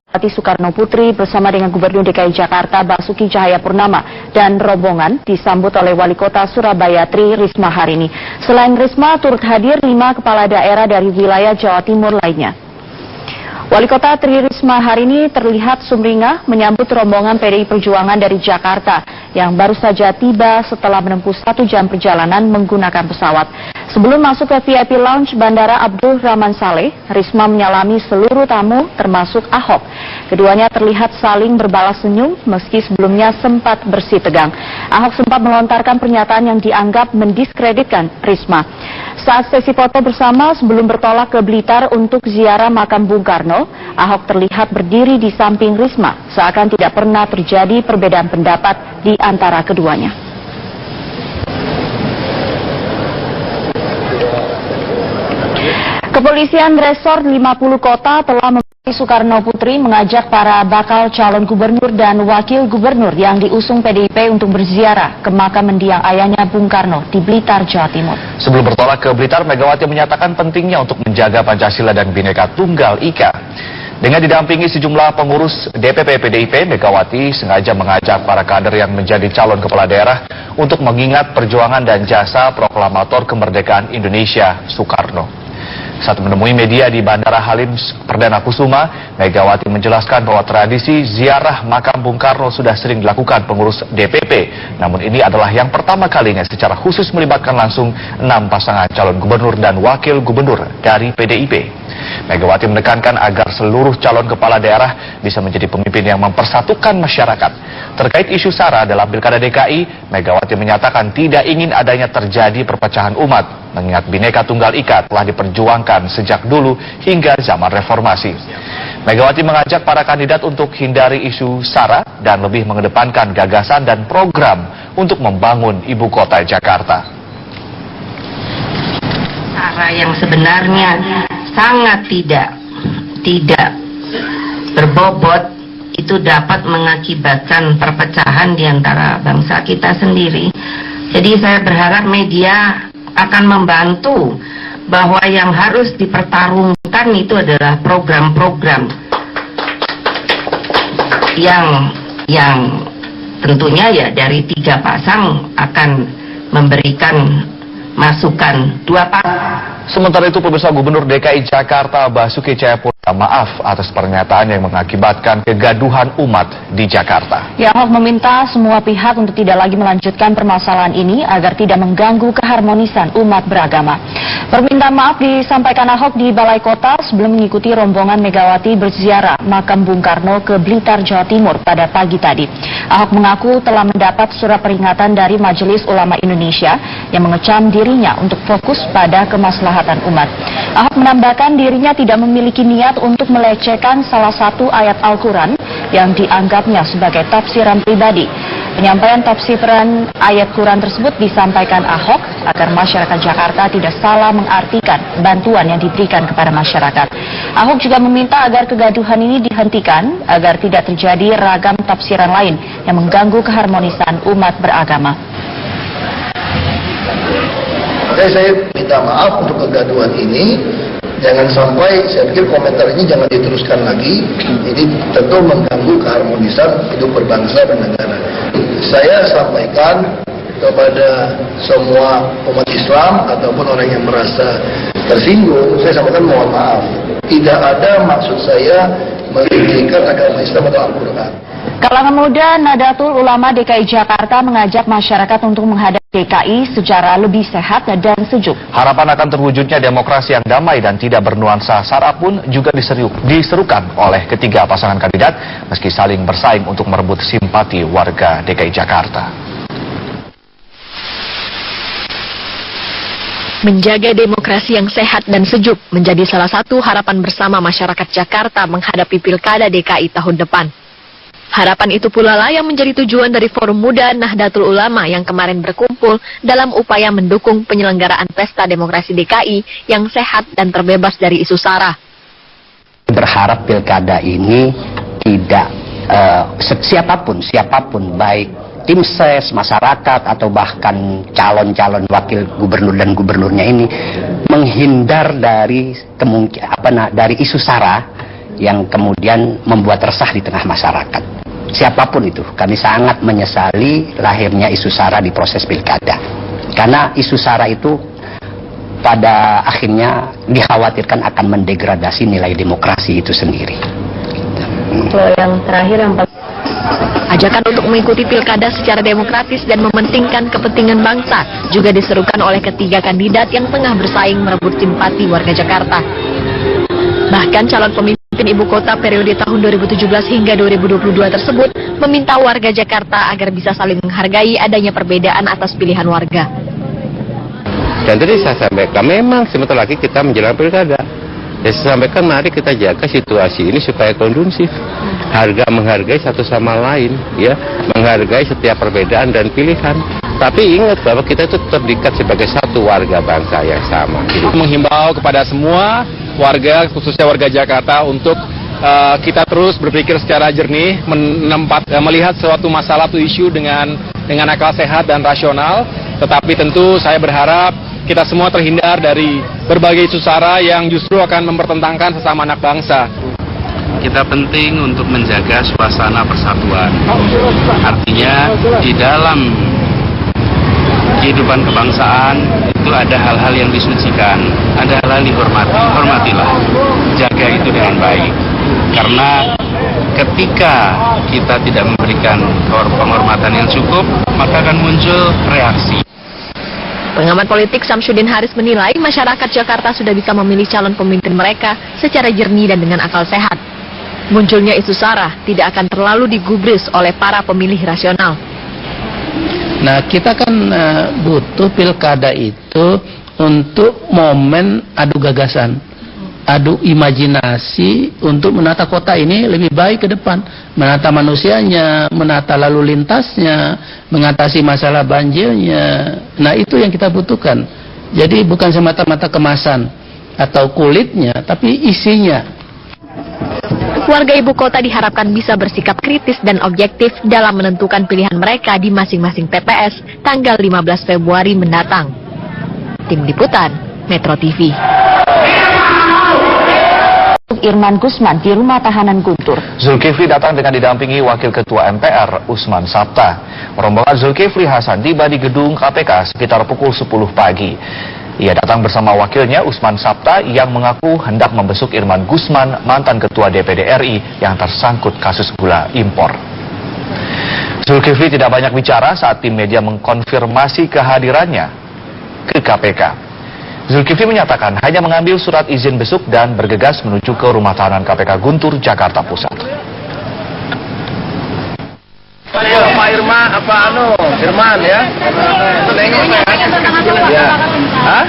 Megawati Soekarno Putri bersama dengan Gubernur DKI Jakarta Basuki Cahayapurnama dan rombongan disambut oleh Wali Kota Surabaya Tri Risma hari ini. Selain Risma, turut hadir 5 kepala daerah dari wilayah Jawa Timur lainnya. Wali Kota Tri Risma hari ini terlihat sumringah menyambut rombongan PDI Perjuangan dari Jakarta yang baru saja tiba setelah menempuh 1 jam perjalanan menggunakan pesawat. Sebelum masuk ke VIP Lounge Bandara Abdul Rahman Saleh, Risma menyalami seluruh tamu termasuk Ahok. Keduanya terlihat saling berbalas senyum meski sebelumnya sempat bersih tegang. Ahok sempat melontarkan pernyataan yang dianggap mendiskreditkan Risma. Saat sesi foto bersama sebelum bertolak ke Blitar untuk ziarah makam Bung Karno, Ahok terlihat berdiri di samping Risma, seakan tidak pernah terjadi perbedaan pendapat di antara keduanya. Kepolisian Resort 50 Kota telah memilih Soekarno Putri mengajak para bakal calon gubernur dan wakil gubernur yang diusung PDIP untuk berziarah ke makam mendiang ayahnya Bung Karno di Blitar, Jawa Timur. Sebelum bertolak ke Blitar, Megawati menyatakan pentingnya untuk menjaga Pancasila dan Bhinneka Tunggal Ika. Dengan didampingi sejumlah pengurus DPP PDIP, Megawati sengaja mengajak para kader yang menjadi calon kepala daerah untuk mengingat perjuangan dan jasa proklamator kemerdekaan Indonesia Soekarno. Saat menemui media di Bandara Halim Perdana Kusuma, Megawati menjelaskan bahwa tradisi ziarah makam Bung Karno sudah sering dilakukan pengurus DPP. Namun ini adalah yang pertama kalinya secara khusus melibatkan langsung 6 pasangan calon gubernur dan wakil gubernur dari PDIP. Megawati menekankan agar seluruh calon kepala daerah bisa menjadi pemimpin yang mempersatukan masyarakat. Terkait isu SARA dalam Pilkada DKI, Megawati menyatakan tidak ingin adanya terjadi perpecahan umat, mengingat Bhinneka Tunggal Ika telah diperjuangkan sejak dulu hingga zaman reformasi. Megawati mengajak para kandidat untuk hindari isu SARA dan lebih mengedepankan gagasan dan program untuk membangun ibu kota Jakarta. SARA yang sebenarnya sangat tidak berbobot itu dapat mengakibatkan perpecahan di antara bangsa kita sendiri. Jadi saya berharap media akan membantu bahwa yang harus dipertarungkan itu adalah program-program yang tentunya ya dari 3 pasang akan memberikan masukan 2 pasang. Sementara itu, pemirsa, Gubernur DKI Jakarta Basuki Cahayapurnama maaf atas pernyataan yang mengakibatkan kegaduhan umat di Jakarta. Ahok meminta semua pihak untuk tidak lagi melanjutkan permasalahan ini agar tidak mengganggu keharmonisan umat beragama. Permintaan maaf disampaikan Ahok di Balai Kota sebelum mengikuti rombongan Megawati berziarah makam Bung Karno ke Blitar, Jawa Timur pada pagi tadi. Ahok mengaku telah mendapat surat peringatan dari Majelis Ulama Indonesia yang mengecam dirinya untuk fokus pada kemaslahatan umat. Ahok menambahkan dirinya tidak memiliki niat untuk melecehkan salah satu ayat Al-Quran yang dianggapnya sebagai tafsiran pribadi. Penyampaian tafsiran ayat Quran tersebut disampaikan Ahok agar masyarakat Jakarta tidak salah mengartikan bantuan yang diberikan kepada masyarakat. Ahok juga meminta agar kegaduhan ini dihentikan agar tidak terjadi ragam tafsiran lain yang mengganggu keharmonisan umat beragama. Saya minta maaf untuk kegaduhan ini. Jangan sampai, saya pikir komentar ini jangan diteruskan lagi. Ini tentu mengganggu keharmonisan hidup berbangsa dan negara. Saya sampaikan kepada semua umat Islam ataupun orang yang merasa tersinggung, saya sampaikan mohon maaf. Tidak ada maksud saya meninggikan agama Islam atau Al-Quran. Kalangan muda Nahdlatul Ulama DKI Jakarta mengajak masyarakat untuk menghadapi DKI secara lebih sehat dan sejuk. Harapan akan terwujudnya demokrasi yang damai dan tidak bernuansa SARA pun juga diserukan oleh ketiga pasangan kandidat meski saling bersaing untuk merebut simpati warga DKI Jakarta. Menjaga demokrasi yang sehat dan sejuk menjadi salah satu harapan bersama masyarakat Jakarta menghadapi Pilkada DKI tahun depan. Harapan itu pula lah yang menjadi tujuan dari Forum Muda Nahdlatul Ulama yang kemarin berkumpul dalam upaya mendukung penyelenggaraan Pesta Demokrasi DKI yang sehat dan terbebas dari isu SARA. Berharap Pilkada ini tidak siapapun baik tim ses, masyarakat atau bahkan calon-calon wakil gubernur dan gubernurnya ini menghindar dari dari isu SARA yang kemudian membuat resah di tengah masyarakat. Siapapun itu, kami sangat menyesali lahirnya isu SARA di proses pilkada. Karena isu SARA itu pada akhirnya dikhawatirkan akan mendegradasi nilai demokrasi itu sendiri. Kalau yang terakhir yang Ajakan untuk mengikuti pilkada secara demokratis dan mementingkan kepentingan bangsa juga diserukan oleh ketiga kandidat yang tengah bersaing merebut simpati warga Jakarta. Bahkan calon pemimpin ibu kota periode tahun 2017 hingga 2022 tersebut meminta warga Jakarta agar bisa saling menghargai adanya perbedaan atas pilihan warga. Dan tadi saya sampaikan, memang sebentar lagi kita menjelang pilkada. Ya, saya sampaikan mari kita jaga situasi ini supaya kondusif. Menghargai satu sama lain, ya, menghargai setiap perbedaan dan pilihan. Tapi ingat bahwa kita itu tetap diikat sebagai satu warga bangsa yang sama. Menghimbau kepada semua warga, khususnya warga Jakarta, untuk kita terus berpikir secara jernih, melihat suatu masalah atau isu dengan akal sehat dan rasional. Tetapi tentu saya berharap kita semua terhindar dari berbagai isu SARA yang justru akan mempertentangkan sesama anak bangsa. Kita penting untuk menjaga suasana persatuan. Artinya di dalam kehidupan kebangsaan itu ada hal-hal yang disucikan, ada hal-hal yang dihormati. Hormatilah, jaga itu dengan baik. Karena ketika kita tidak memberikan penghormatan yang cukup, maka akan muncul reaksi. Pengamat politik Samsudin Haris menilai masyarakat Jakarta sudah bisa memilih calon pemimpin mereka secara jernih dan dengan akal sehat. Munculnya isu SARA tidak akan terlalu digubris oleh para pemilih rasional. Nah, kita kan butuh pilkada itu untuk momen adu gagasan, adu imajinasi untuk menata kota ini lebih baik ke depan, menata manusianya, menata lalu lintasnya, mengatasi masalah banjirnya. Nah, itu yang kita butuhkan. Jadi bukan semata-mata kemasan atau kulitnya, tapi isinya. Warga ibu kota diharapkan bisa bersikap kritis dan objektif dalam menentukan pilihan mereka di masing-masing TPS tanggal 15 Februari mendatang. Tim Liputan, Metro TV. Irman Gusman di rumah tahanan Guntur. Zulkifli datang dengan didampingi Wakil Ketua MPR Usman Sabta. Rombongan Zulkifli Hasan tiba di gedung KPK sekitar pukul 10 pagi. Ia datang bersama wakilnya Usman Sabta yang mengaku hendak membesuk Irman Gusman, mantan Ketua DPD RI yang tersangkut kasus gula impor. Zulkifli tidak banyak bicara saat tim media mengkonfirmasi kehadirannya ke KPK. Zulkifli menyatakan hanya mengambil surat izin besuk dan bergegas menuju ke rumah tahanan KPK Guntur, Jakarta Pusat. Pak Irman, Irman ya? Ya. Hah?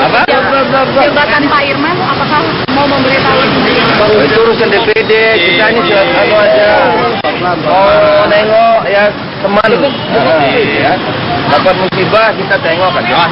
Apa? jabatan Pak Irman, apakah mau memberitahu? Itu urusan DPD, kita ini aja. Oh, nengok ya teman. Ya. Dapat musibah kita tengok aja.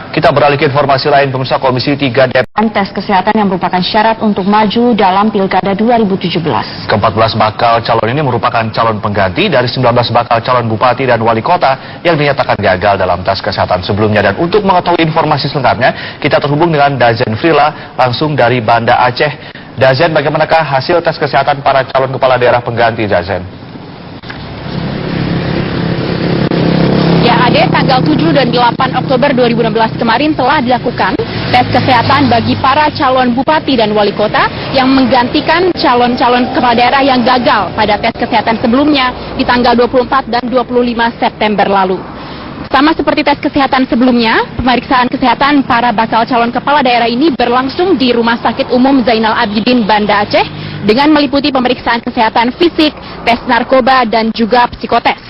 Kita beralih ke informasi lain, pemirsa. Komisi 3 DPR Tes kesehatan yang merupakan syarat untuk maju dalam Pilkada 2017. Ke-14 bakal calon ini merupakan calon pengganti dari 19 bakal calon bupati dan wali kota yang dinyatakan gagal dalam tes kesehatan sebelumnya. Dan untuk mengetahui informasi selengkapnya, kita terhubung dengan Dazen Frila langsung dari Banda Aceh. Dazen, bagaimanakah hasil tes kesehatan para calon kepala daerah pengganti, Dazen? Ya, Ade, tanggal 7 dan 8 Oktober 2016 kemarin telah dilakukan tes kesehatan bagi para calon bupati dan wali kota yang menggantikan calon-calon kepala daerah yang gagal pada tes kesehatan sebelumnya di tanggal 24 dan 25 September lalu. Sama seperti tes kesehatan sebelumnya, pemeriksaan kesehatan para bakal calon kepala daerah ini berlangsung di Rumah Sakit Umum Zainal Abidin, Banda Aceh dengan meliputi pemeriksaan kesehatan fisik, tes narkoba, dan juga psikotes.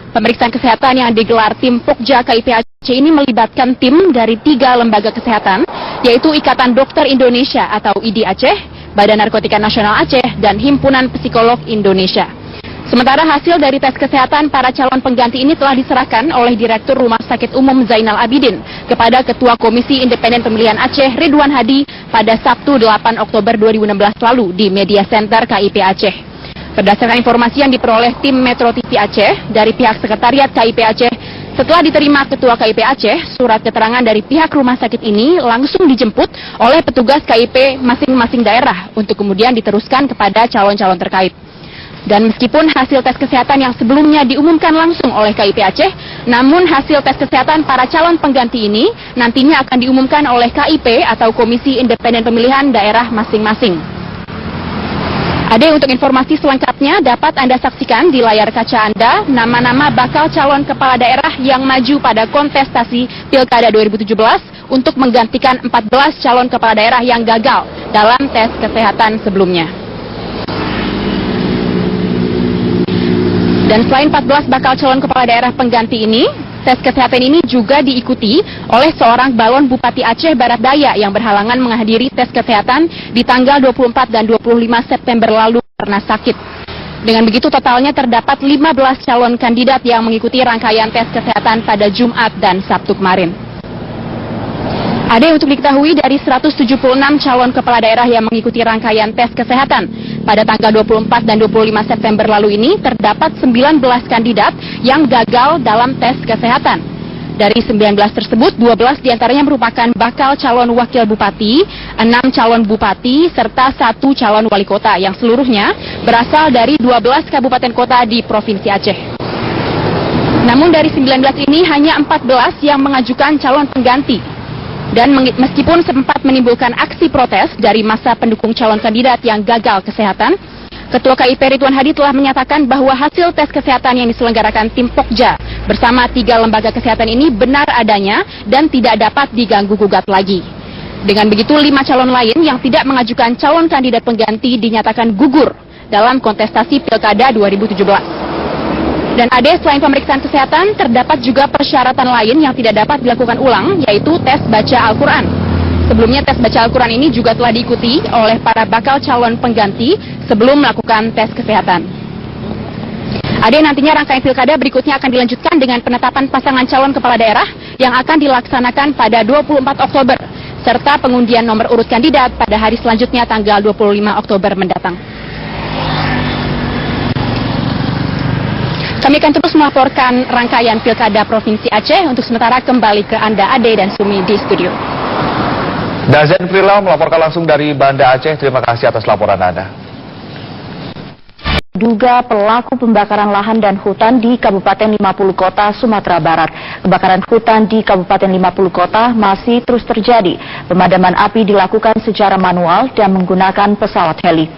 Pemeriksaan kesehatan yang digelar tim Pokja KIP Aceh ini melibatkan tim dari 3 lembaga kesehatan, yaitu Ikatan Dokter Indonesia atau IDI Aceh, Badan Narkotika Nasional Aceh, dan Himpunan Psikolog Indonesia. Sementara hasil dari tes kesehatan para calon pengganti ini telah diserahkan oleh Direktur Rumah Sakit Umum Zainal Abidin kepada Ketua Komisi Independen Pemilihan Aceh Ridwan Hadi pada Sabtu 8 Oktober 2016 lalu di Media Center KIP Aceh. Berdasarkan informasi yang diperoleh tim Metro TV Aceh dari pihak Sekretariat KIP Aceh, Setelah diterima Ketua KIP Aceh, surat keterangan dari pihak rumah sakit ini langsung dijemput oleh petugas KIP masing-masing daerah untuk kemudian diteruskan kepada calon-calon terkait. Dan meskipun hasil tes kesehatan yang sebelumnya diumumkan langsung oleh KIP Aceh, namun hasil tes kesehatan para calon pengganti ini nantinya akan diumumkan oleh KIP atau Komisi Independen Pemilihan Daerah masing-masing. Ade, untuk informasi selengkapnya dapat Anda saksikan di layar kaca Anda nama-nama bakal calon kepala daerah yang maju pada kontestasi Pilkada 2017 untuk menggantikan 14 calon kepala daerah yang gagal dalam tes kesehatan sebelumnya. Dan selain 14 bakal calon kepala daerah pengganti ini, tes kesehatan ini juga diikuti oleh seorang balon Bupati Aceh Barat Daya yang berhalangan menghadiri tes kesehatan di tanggal 24 dan 25 September lalu karena sakit. Dengan begitu totalnya terdapat 15 calon kandidat yang mengikuti rangkaian tes kesehatan pada Jumat dan Sabtu kemarin. Ada untuk diketahui dari 176 calon kepala daerah yang mengikuti rangkaian tes kesehatan pada tanggal 24 dan 25 September lalu ini terdapat 19 kandidat yang gagal dalam tes kesehatan. Dari 19 tersebut, 12 diantaranya merupakan bakal calon wakil bupati, 6 calon bupati, serta 1 calon wali kota yang seluruhnya berasal dari 12 kabupaten kota di Provinsi Aceh. Namun dari 19 ini hanya 14 yang mengajukan calon pengganti. Dan meskipun sempat menimbulkan aksi protes dari masa pendukung calon kandidat yang gagal kesehatan, Ketua KIP Ridwan Hadi telah menyatakan bahwa hasil tes kesehatan yang diselenggarakan tim Pokja bersama 3 lembaga kesehatan ini benar adanya dan tidak dapat diganggu-gugat lagi. Dengan begitu, 5 calon lain yang tidak mengajukan calon kandidat pengganti dinyatakan gugur dalam kontestasi Pilkada 2017. Dan Ade, selain pemeriksaan kesehatan, terdapat juga persyaratan lain yang tidak dapat dilakukan ulang, yaitu tes baca Al-Quran. Sebelumnya tes baca Al-Quran ini juga telah diikuti oleh para bakal calon pengganti sebelum melakukan tes kesehatan. Ade, nantinya rangkaian pilkada berikutnya akan dilanjutkan dengan penetapan pasangan calon kepala daerah yang akan dilaksanakan pada 24 Oktober, serta pengundian nomor urut kandidat pada hari selanjutnya tanggal 25 Oktober mendatang. Kami akan terus melaporkan rangkaian Pilkada Provinsi Aceh. Untuk sementara kembali ke Anda, Ade dan Sumi di studio. Dazen Prila melaporkan langsung dari Banda Aceh. Terima kasih atas laporan Anda. Duga pelaku pembakaran lahan dan hutan di Kabupaten 50 Kota, Sumatera Barat. Kebakaran hutan di Kabupaten 50 Kota masih terus terjadi. Pemadaman api dilakukan secara manual dan menggunakan pesawat heli.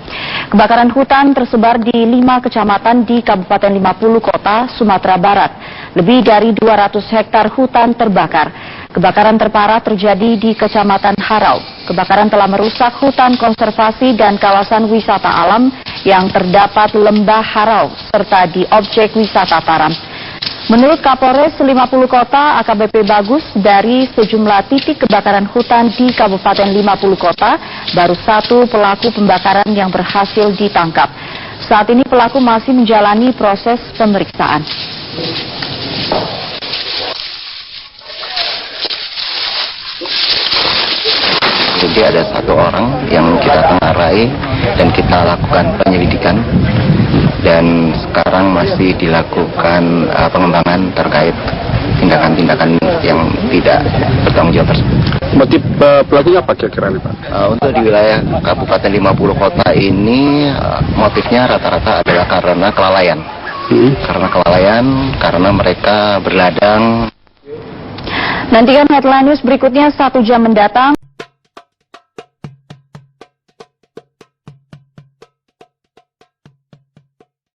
Kebakaran hutan tersebar di 5 kecamatan di Kabupaten 50 Kota, Sumatera Barat. Lebih dari 200 hektar hutan terbakar. Kebakaran terparah terjadi di Kecamatan Harau. Kebakaran telah merusak hutan konservasi dan kawasan wisata alam yang terdapat lembah Harau serta di objek wisata Taram. Menurut Kapolres 50 Kota AKBP Bagus, dari sejumlah titik kebakaran hutan di Kabupaten 50 Kota, baru 1 pelaku pembakaran yang berhasil ditangkap. Saat ini pelaku masih menjalani proses pemeriksaan. Jadi ada 1 orang yang kita tengarai dan kita lakukan penyelidikan, dan sekarang masih dilakukan pengembangan terkait tindakan-tindakan yang tidak bertanggung jawab tersebut. Motif pelakunya apa kira-kira nih Pak? Untuk di wilayah Kabupaten 50 Kota ini motifnya rata-rata adalah karena kelalaian. Karena mereka berladang. Nantikan headline news berikutnya 1 jam mendatang.